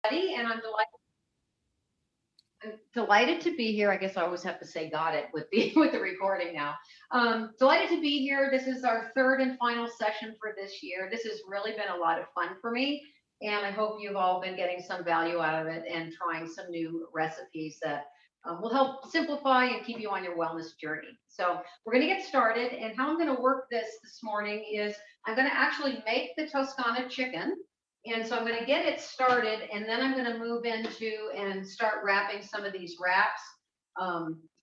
And I'm delighted to be here. I guess I always have to say got it with the with the recording now. Delighted to be here. This is our third and final session for this year. This has really been a lot of fun for me, and I hope you've all been getting some value out of it and trying some new recipes that will help simplify and keep you on your wellness journey. So we're going to get started, and how I'm going to work this morning is I'm going to actually make the Toscana chicken. And so I'm going to get it started, and then I'm going to move into and start wrapping some of these wraps.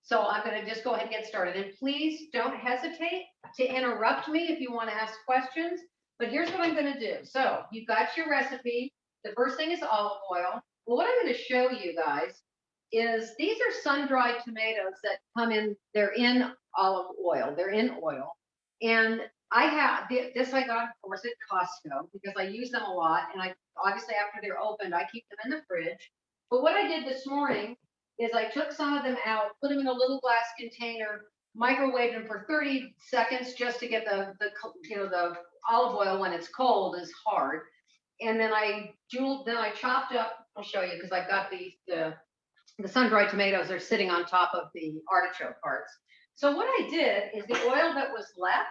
So I'm going to just go ahead and get started. And please don't hesitate to interrupt me if you want to ask questions. But here's what I'm going to do. So you've got your recipe. The first thing is olive oil. Well, what I'm going to show you guys is these are sun-dried tomatoes that come in, they're in olive oil, they're in oil. And I have this I got, of course, at Costco because I use them a lot. And I obviously after they're opened, I keep them in the fridge. But what I did this morning is I took some of them out, put them in a little glass container, microwaved them for 30 seconds just to get the olive oil when it's cold is hard. And then I chopped up. I'll show you because I've got the sun-dried tomatoes are sitting on top of the artichoke parts. So what I did is the oil that was left,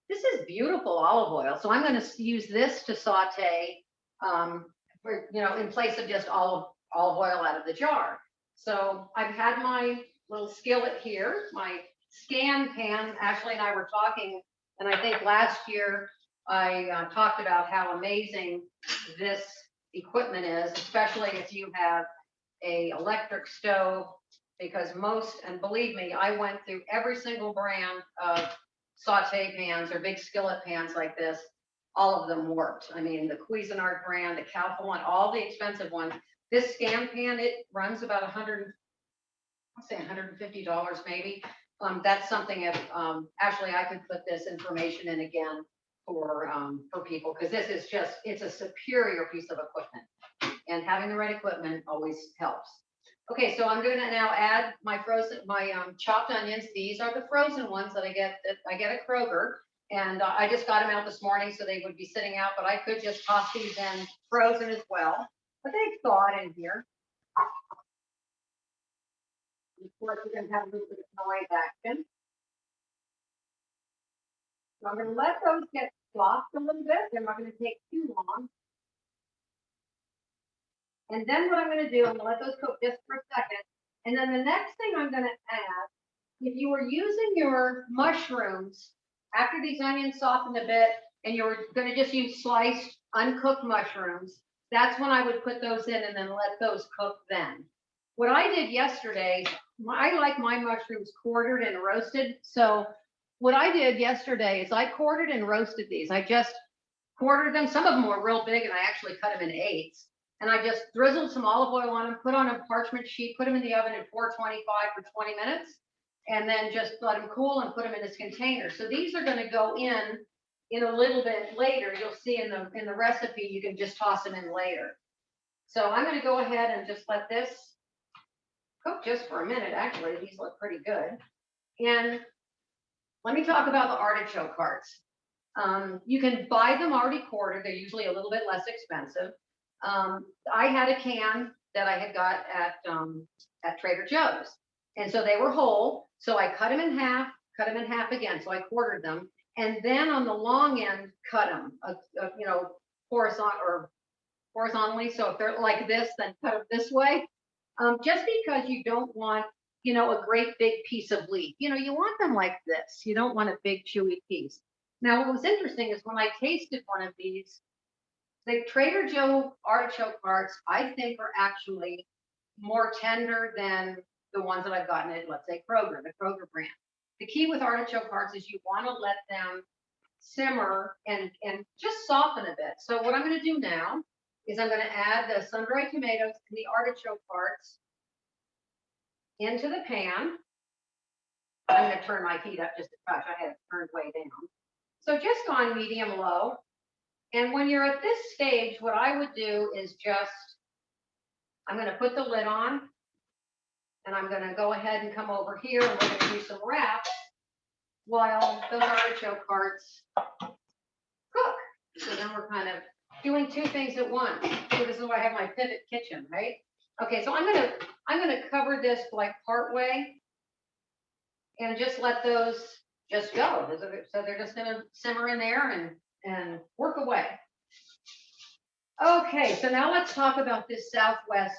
this is beautiful olive oil. So I'm going to use this to saute, in place of just olive oil out of the jar. So I've had my little skillet here, my scan pan. Ashley and I were talking, and I think last year I talked about how amazing this equipment is, especially if you have a electric stove, because and believe me, I went through every single brand of saute pans or big skillet pans like this. All of them worked. I mean, the Cuisinart brand, the Calfa one, all the expensive ones. This scan pan, it runs about $150 maybe. That's something if Ashley, I could put this information in again for people, because this is it's a superior piece of equipment, and having the right equipment always helps. Okay, so I'm going to now add my chopped onions. These are the frozen ones that I get at Kroger, and I just got them out this morning, so they would be sitting out. But I could just toss these in frozen as well. But they've thawed in here. Of course, we're going to have a little bit of noise action. So I'm going to let those get soft a little bit. They're not going to take too long. And then what I'm going to do, I'm going to let those cook just for a second. And then the next thing I'm going to add, if you were using your mushrooms after these onions soften a bit, and you're going to just use sliced, uncooked mushrooms, that's when I would put those in and then let those cook then. What I did yesterday, I like my mushrooms quartered and roasted. So what I did yesterday is I quartered and roasted these. I just quartered them. Some of them were real big, and I actually cut them in eighths. And I just drizzled some olive oil on them, put on a parchment sheet, put them in the oven at 425 for 20 minutes, and then just let them cool and put them in this container. So these are going to go in a little bit later. You'll see in the recipe, you can just toss them in later. So I'm going to go ahead and just let this cook just for a minute. Actually, these look pretty good. And let me talk about the artichoke hearts. You can buy them already quartered. They're usually a little bit less expensive. I had a can that I had got at Trader Joe's, and so they were whole. So I cut them in half again. So I quartered them, and then on the long end, cut them, horizontally. So if they're like this, then cut them this way. Just because you don't want, a great big piece of leaf. You want them like this. You don't want a big chewy piece. Now, what was interesting is when I tasted one of these, the Trader Joe artichoke hearts, I think, are actually more tender than the ones that I've gotten at, let's say, Kroger, the Kroger brand. The key with artichoke hearts is you want to let them simmer and just soften a bit. So what I'm going to do now is I'm going to add the sun-dried tomatoes and the artichoke hearts into the pan. I'm going to turn my heat up just a touch. I had it turned way down. So just on medium-low. And when you're at this stage, what I would do is I'm going to put the lid on, and I'm going to go ahead and come over here, and we're going to do some wraps while those artichoke hearts cook. So then we're kind of doing two things at once. So this is why I have my pivot kitchen, right? Okay, so I'm gonna cover this like part way and just let those just go. So they're just gonna simmer in there and work away. Okay, so now let's talk about this Southwest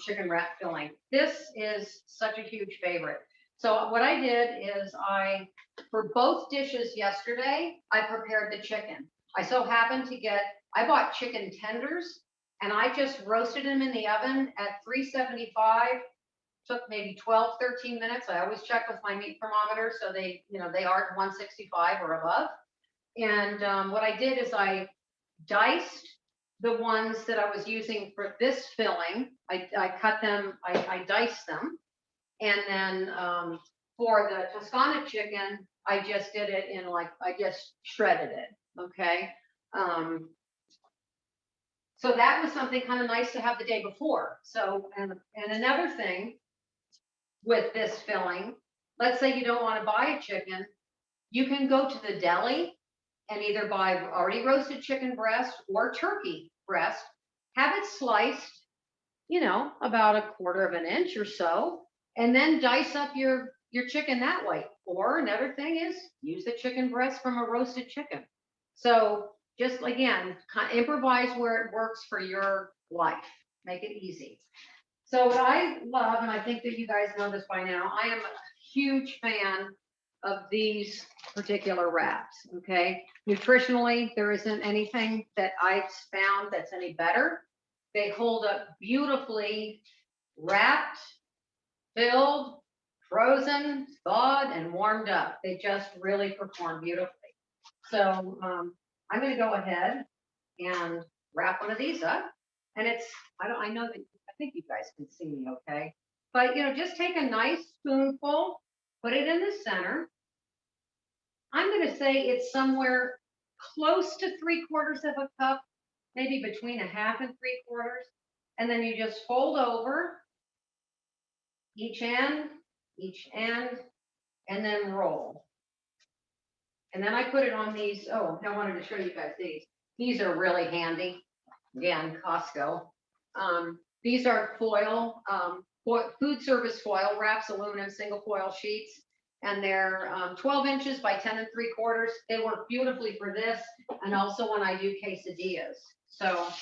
chicken wrap filling. This is such a huge favorite. So what I did is for both dishes yesterday, I prepared the chicken. I so happened to I bought chicken tenders and I just roasted them in the oven at 375. Took maybe 12, 13 minutes. I always check with my meat thermometer so they are at 165 or above. And what I did is I diced the ones that I was using for this filling. I cut them, I diced them. And then for the Toscana chicken, I just did it I just shredded it, okay? So that was something kind of nice to have the day before. So, and another thing with this filling, let's say you don't want to buy a chicken, you can go to the deli and either buy already roasted chicken breast or turkey breast, have it sliced, about 1/4 inch or so, and then dice up your chicken that way. Or another thing is use the chicken breast from a roasted chicken. So just again, kind of improvise where it works for your life. Make it easy. So what I love, and I think that you guys know this by now, I am a huge fan of these particular wraps, okay? Nutritionally, there isn't anything that I've found that's any better. They hold up beautifully, wrapped, filled, frozen, thawed, and warmed up. They just really perform beautifully. So I'm gonna go ahead and wrap one of these up. And I know that, I think you guys can see me okay. But just take a nice spoonful, put it in the center. I'm gonna say it's somewhere close to 3/4 of a cup, maybe between a half and 3/4. And then you just fold over each end, and then roll. And then I put it on these. Oh, I wanted to show you guys these. These are really handy. Again, Costco. These are food service foil wraps, aluminum single foil sheets, and they're 12 inches by 10 3/4. They work beautifully for this, and also when I do quesadillas. So,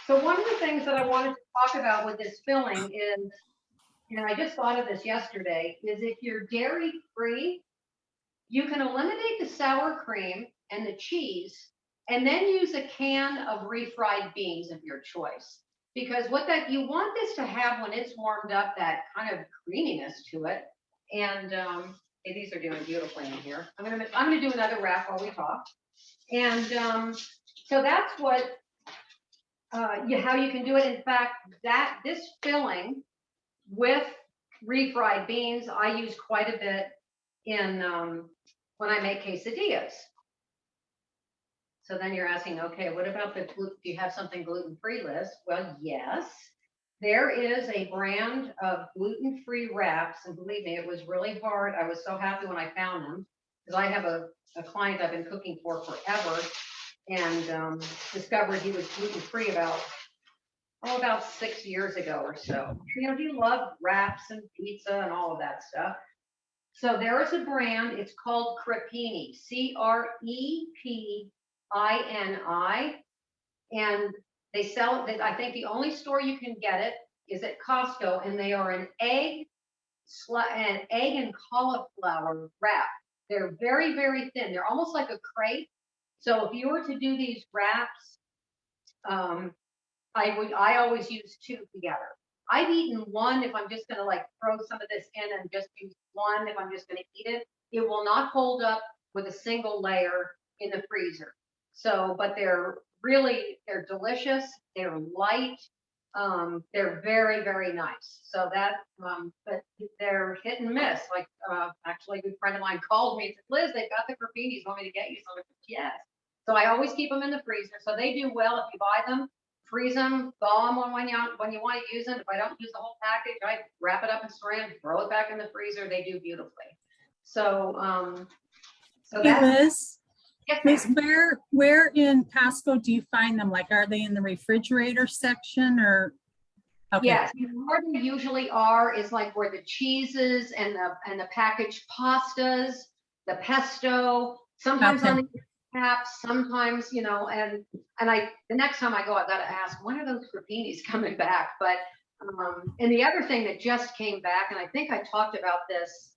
so one of the things that I wanted to talk about with this filling is, I just thought of this yesterday, is if you're dairy free, you can eliminate the sour cream and the cheese and then use a can of refried beans of your choice. Because you want this to have when it's warmed up, that kind of creaminess to it. And hey, these are doing beautifully in here. I'm gonna do another wrap while we talk. And so that's how you can do it. In fact, this filling with refried beans, I use quite a bit in when I make quesadillas. So then you're asking, okay, what about do you have something gluten-free, Liz? Well, yes, there is a brand of gluten-free wraps, and believe me, it was really hard. I was so happy when I found them, because I have a client I've been cooking for forever, and discovered he was gluten-free about 6 years ago or so. He loved wraps and pizza and all of that stuff. So there is a brand, it's called Crepini, Crepini, and they sell it. I think the only store you can get it is at Costco, and they are an egg and cauliflower wrap. They're very, very thin. They're almost like a crepe. So if you were to do these wraps, I always use two together. I've eaten one if I'm just gonna throw some of this in and just use one if I'm just gonna eat it. It will not hold up with a single layer in the freezer. So, but they're delicious. They're light. They're very, very nice. So but they're hit and miss. Actually, a good friend of mine called me and said, Liz, they've got the Crepinis. Want me to get you some? Yes. So I always keep them in the freezer. So they do well if you buy them. Freeze them, thaw them when you want to use them. If I don't use the whole package, I wrap it up and store them, throw it back in the freezer. They do beautifully. So, Hey, Liz. Yes, Liz, ma'am. where in Costco do you find them? Like, are they in the refrigerator section or? Okay, Yes, where they usually are is like where the cheeses and the packaged pastas, the pesto, sometimes okay. on the caps, sometimes, and the next time I go, I've got to ask, when are those crepini's coming back? But and the other thing that just came back, and I think I talked about this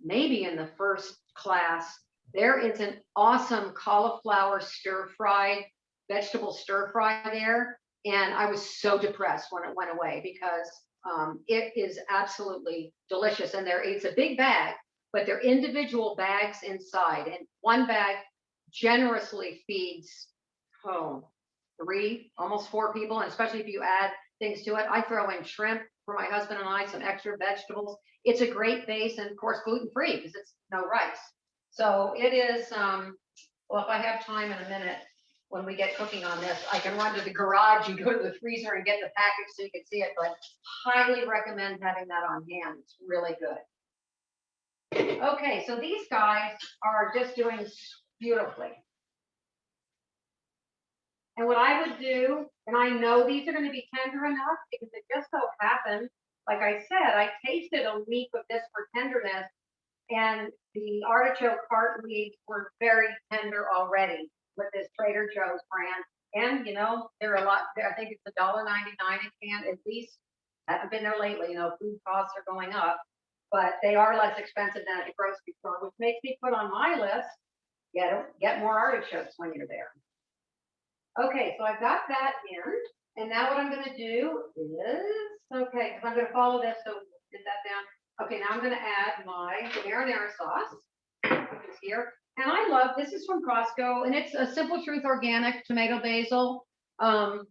maybe in the first class, there is an awesome cauliflower stir-fried vegetable stir-fry there. And I was so depressed when it went away because it is absolutely delicious. And it's a big bag, but they're individual bags inside. And one bag generously feeds, oh, three, almost four people. And especially if you add things to it, I throw in shrimp for my husband and I, some extra vegetables. It's a great base, and of course gluten-free because it's no rice. So it is, well, if I have time in a minute, when we get cooking on this, I can run to the garage and go to the freezer and get the package so you can see it, but highly recommend having that on hand. It's really good. Okay, so these guys are just doing beautifully. And what I would do, and I know these are going to be tender enough because it just so happened, like I said, I tasted a week of this for tenderness, and the artichoke heart leaves were very tender already with this Trader Joe's brand. And they're a lot. I think it's $1.99 a can at least. I haven't been there lately. Food costs are going up, but they are less expensive than at the grocery store, which makes me put on my list. Get more artichokes when you're there. Okay, so I've got that in, and now what I'm going to do is, okay, because I'm going to follow this, so get that down. Okay, now I'm going to add my marinara sauce, which is here. And I love, this is from Costco, and it's a Simple Truth organic tomato basil.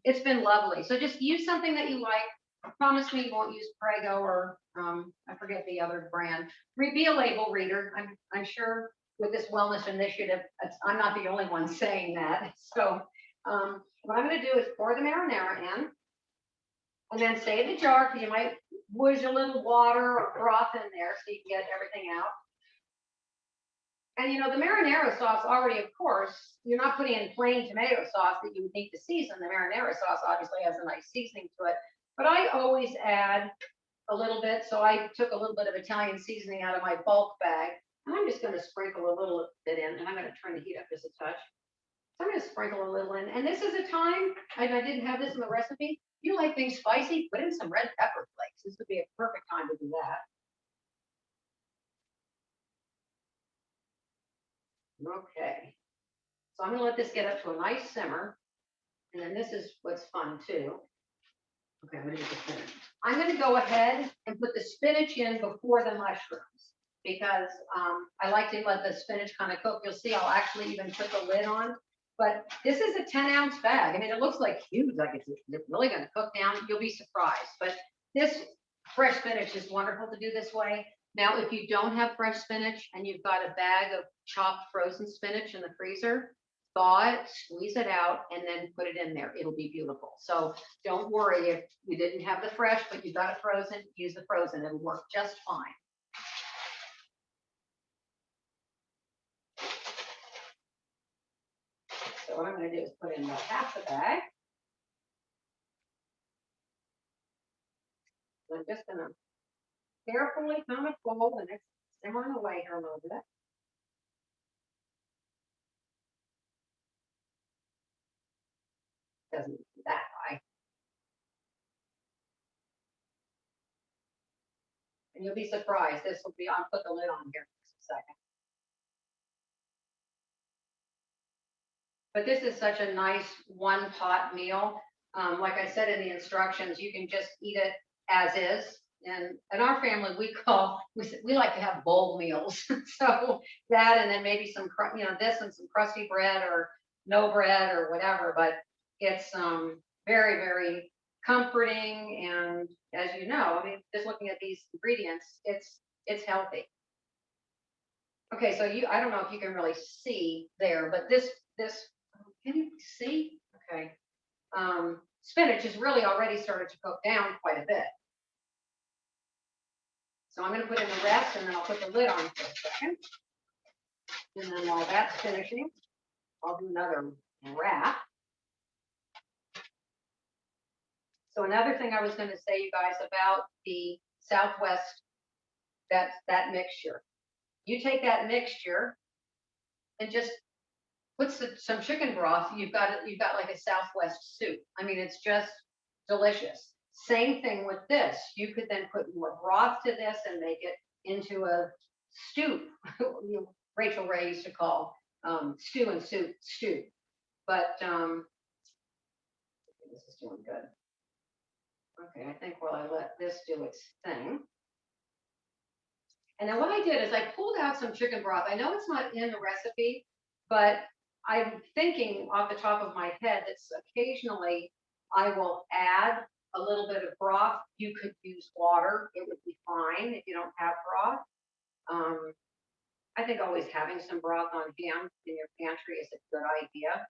It's been lovely. So just use something that you like. Promise me you won't use Prego or I forget the other brand. Be a label reader. I'm sure with this wellness initiative, I'm not the only one saying that. So what I'm going to do is pour the marinara in, and then save the jar because you might whoosh a little water or broth in there so you can get everything out. And the marinara sauce already, of course, you're not putting in plain tomato sauce that you would need to season. The marinara sauce obviously has a nice seasoning to it, but I always add a little bit. So I took a little bit of Italian seasoning out of my bulk bag, and I'm just going to sprinkle a little bit in, and I'm going to turn the heat up just a touch. So I'm going to sprinkle a little in, and this is a time, and I didn't have this in the recipe. If you like things spicy, put in some red pepper flakes. This would be a perfect time to do that. Okay, so I'm going to let this get up to a nice simmer, and then this is what's fun too. Okay, I'm going to get the spinach. I'm going to go ahead and put the spinach in before the mushrooms because I like to let the spinach kind of cook. You'll see I'll actually even put the lid on. But this is a 10-ounce bag. I mean, it looks like huge, like it's really going to cook down. You'll be surprised. But this fresh spinach is wonderful to do this way. Now, if you don't have fresh spinach and you've got a bag of chopped frozen spinach in the freezer, thaw it, squeeze it out, and then put it in there. It'll be beautiful. So don't worry if you didn't have the fresh, but you got it frozen, use the frozen. It'll work just fine. So what I'm going to do is put in about half the bag. So I'm just going to carefully kind of fold, and it's simmering away here a little bit. Doesn't need to be that high. And you'll be surprised. This will be, I'll put the lid on here in just a second. But this is such a nice one pot meal. Like I said in the instructions, you can just eat it as is. And in our family, we like to have bowl meals. So that, and then maybe some, this and some crusty bread or no bread or whatever. But it's very, very comforting. And as you know, I mean, just looking at these ingredients, it's healthy. Okay, so I don't know if you can really see there, but this, can you see? Okay. Spinach has really already started to cook down quite a bit. So I'm going to put in the rest, and then I'll put the lid on for a second. And then while that's finishing, I'll do another wrap. So another thing I was going to say, you guys, about the Southwest, that mixture. You take that mixture and just put some chicken broth. You've got like a Southwest soup. I mean, it's just delicious. Same thing with this. You could then put more broth to this and make it into a stew. Rachel Ray used to call stew and soup stew. But this is doing good. Okay, I think while I let this do its thing. And then what I did is I pulled out some chicken broth. I know it's not in the recipe, but I'm thinking off the top of my head that occasionally I will add a little bit of broth. You could use water. It would be fine if you don't have broth. I think always having some broth on hand in your pantry is a good idea.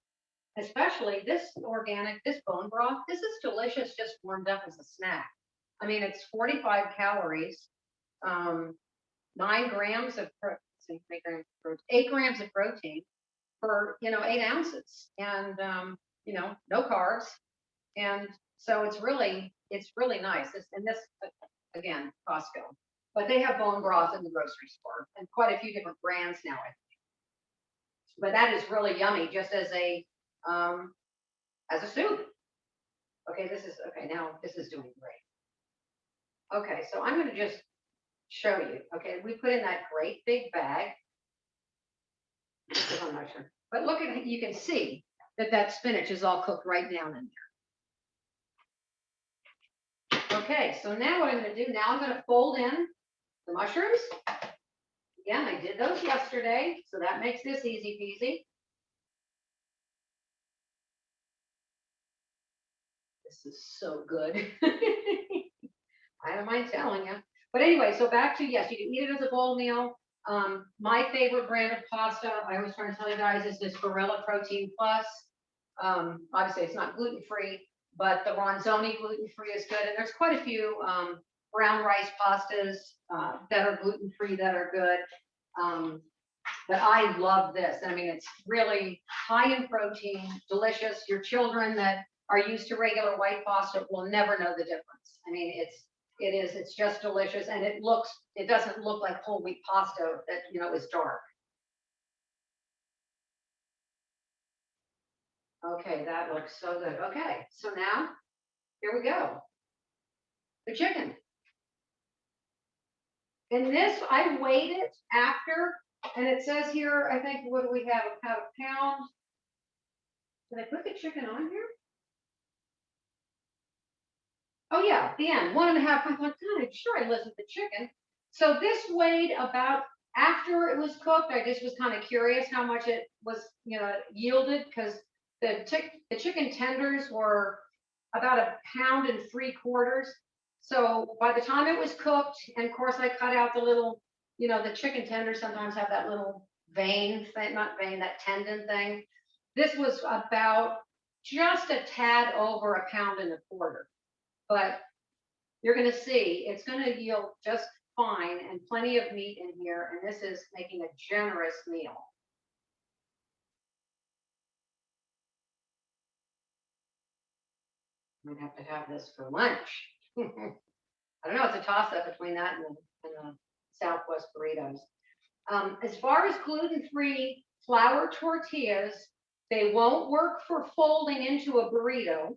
Especially this organic, this bone broth. This is delicious, just warmed up as a snack. I mean, it's 45 calories, 9 grams of 8 grams of protein for 8 ounces, and no carbs, and so it's really nice. And this again, Costco, but they have bone broth in the grocery store and quite a few different brands now, I think. But that is really yummy, just as a soup. Okay, now this is doing great. Okay, so I'm going to just show you. Okay, we put in that great big bag. I'm not sure, but look at it. You can see that spinach is all cooked right down in there. Okay, so now what I'm going to do, now I'm going to fold in the mushrooms. Again, I did those yesterday, so that makes this easy peasy. This is so good. I don't mind telling you. But anyway, so back to, yes, you can eat it as a bowl meal. My favorite brand of pasta, I always try to tell you guys, is this Barilla Protein Plus. Obviously, it's not gluten-free, but the Ronzoni gluten-free is good. And there's quite a few brown rice pastas that are gluten-free that are good. But I love this. I mean, it's really high in protein, delicious. Your children that are used to regular white pasta will never know the difference. I mean, it's just delicious, and it doesn't look like whole wheat pasta that is dark. Okay, that looks so good. Okay, so now here we go. The chicken. And this I weighed it after, and it says here, I think, what do we have? About a pound. Did I put the chicken on here? Oh yeah, the end, 1.5. I thought, God, I'm sure I listed the chicken. So this weighed about, after it was cooked, I just was kind of curious how much it was, yielded, because the chicken tenders were about 1.75 pounds. So by the time it was cooked, and of course I cut out the little, the chicken tenders sometimes have that little vein thing, not vein, that tendon thing. This was about just a tad over 1.25 pounds. But you're going to see it's going to yield just fine and plenty of meat in here. And this is making a generous meal. Might have to have this for lunch. I don't know. It's a toss up between that and the Southwest burritos. As far as gluten-free flour tortillas, they won't work for folding into a burrito,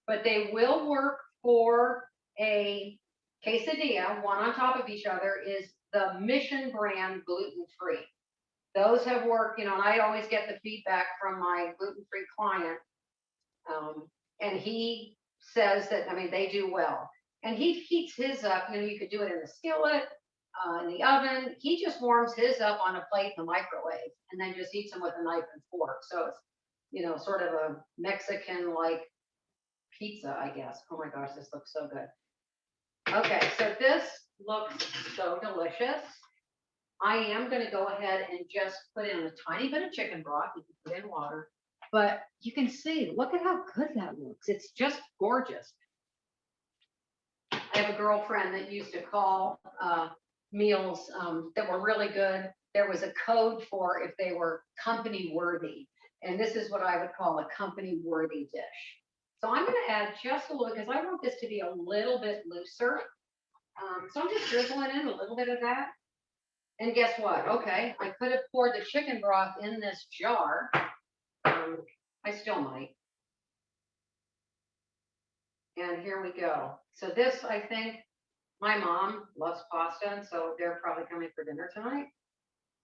but they will work for a quesadilla, one on top of each other, is the Mission brand gluten-free. Those have worked, and I always get the feedback from my gluten-free client. And he says that, I mean, they do well. And he heats his up, you could do it in the skillet, in the oven. He just warms his up on a plate in the microwave and then just eats them with a knife and fork. So it's, sort of a Mexican-like pizza, I guess. Oh my gosh, this looks so good. Okay, so this looks so delicious. I am going to go ahead and just put in a tiny bit of chicken broth. You can put in water, but you can see, look at how good that looks. It's just gorgeous. I have a girlfriend that used to call meals that were really good. There was a code for if they were company worthy. And this is what I would call a company worthy dish. So I'm going to add just a little, because I want this to be a little bit looser. So I'm just drizzling in a little bit of that. And guess what? Okay, I could have poured the chicken broth in this jar. I still might. And here we go. So this, I think, my mom loves pasta, and so they're probably coming for dinner tonight.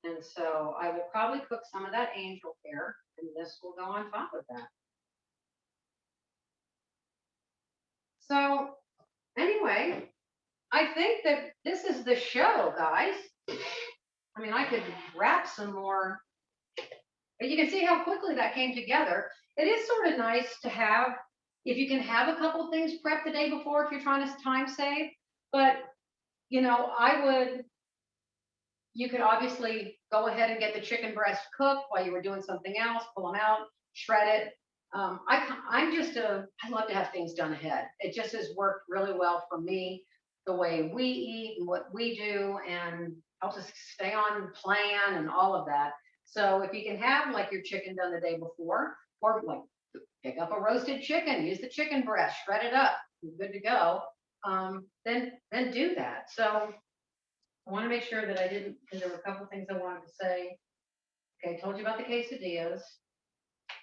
And so I will probably cook some of that angel hair, and this will go on top of that. So anyway, I think that this is the show, guys. I mean, I could wrap some more, but you can see how quickly that came together. It is sort of nice to have, if you can have a couple things prepped the day before, if you're trying to time save. But, you know, you could obviously go ahead and get the chicken breast cooked while you were doing something else, pull them out, shred it. I love to have things done ahead. It just has worked really well for me, the way we eat and what we do, and helps us stay on plan and all of that. So if you can have like your chicken done the day before, or like pick up a roasted chicken, use the chicken breast, shred it up, you're good to go. Then do that. So I want to make sure that I didn't, because there were a couple of things I wanted to say. Okay, I told you about the quesadillas.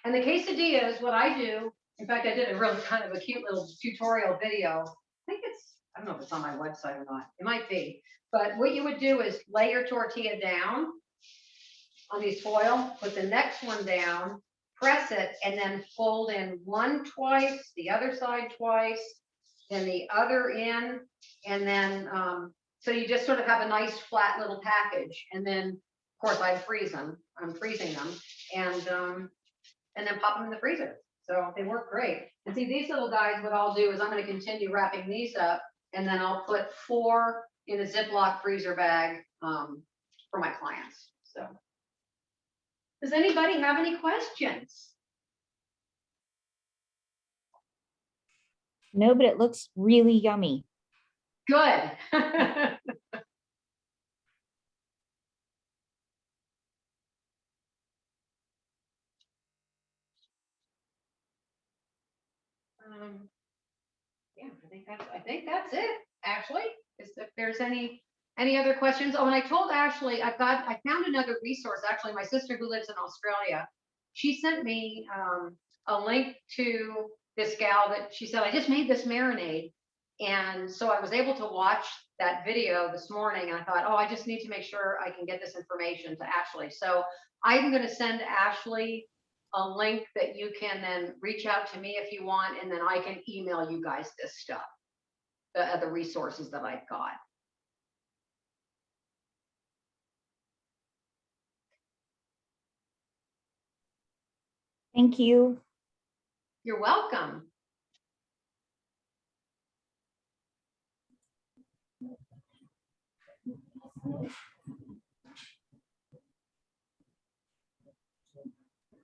And the quesadillas, what I do, in fact, I did a really kind of a cute little tutorial video. I don't know if it's on my website or not. It might be. But what you would do is lay your tortilla down on these foil, put the next one down, press it, and then fold in one twice, the other side twice, then the other in, and then so you just sort of have a nice flat little package. And then, of course, I'm freezing them, and then pop them in the freezer. So they work great. And see, these little guys, what I'll do is I'm going to continue wrapping these up, and then I'll put 4 in a Ziploc freezer bag for my clients. So does anybody have any questions? No, but it looks really yummy. Good. Yeah, I think that's it, Ashley. If there's any other questions. Oh, and I told Ashley, I found another resource. Actually, my sister who lives in Australia, she sent me a link to this gal that she said, I just made this marinade. And so I was able to watch that video this morning, and I thought, oh, I just need to make sure I can get this information to Ashley. So I'm going to send Ashley a link that you can then reach out to me if you want, and then I can email you guys this stuff, the resources that I've got. Thank you. You're welcome.